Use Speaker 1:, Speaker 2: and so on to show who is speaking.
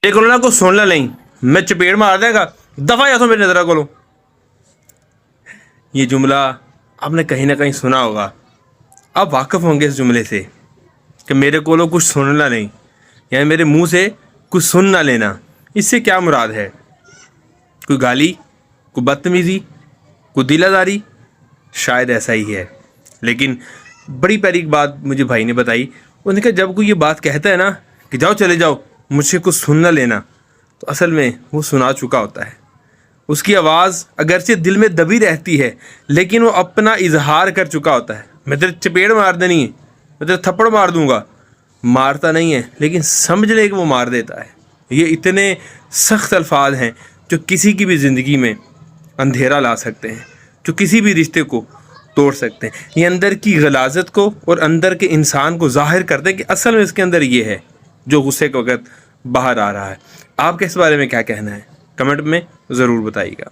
Speaker 1: Cola को सुन ला नहीं, मैं चपेट मार देगा, दफा या तो मेरी नजर को लो। ये जुमला आपने कहीं ना कहीं सुना होगा, आप वाकिफ़ होंगे इस जुमले से कि मेरे को कुछ सुनना नहीं, यानी मेरे मुंह से कुछ सुन ना लेना। इससे क्या मुराद है? कोई गाली, कोई बदतमीज़ी, कोई दिलादारी? शायद ऐसा ही है। लेकिन बड़ी प्यारी बात मुझे भाई ने बताई। उन्होंने कहा जब कोई ये बात कहता है ना कि जाओ चले जाओ, मुझसे कुछ सुन ना लेना, तो असल में वो सुना चुका होता है। उसकी आवाज़ अगरचे दिल में दबी रहती है, लेकिन वो अपना इजहार कर चुका होता है। मैं तेरे चपेट मार देनी है, मैं तेरे थप्पड़ मार दूंगा। मारता नहीं है, लेकिन समझ ले कि वो मार देता है। ये इतने सख्त अल्फाज हैं जो किसी की भी ज़िंदगी में अंधेरा ला सकते हैं, जो किसी भी रिश्ते को तोड़ सकते हैं। ये अंदर की गलाजत को और अंदर के इंसान को ज़ाहिर करते हैं कि असल में इसके अंदर ये है जो गुस्से के वक्त बाहर आ रहा है। आपके इस बारे में क्या कहना है? कमेंट में ज़रूर बताइएगा।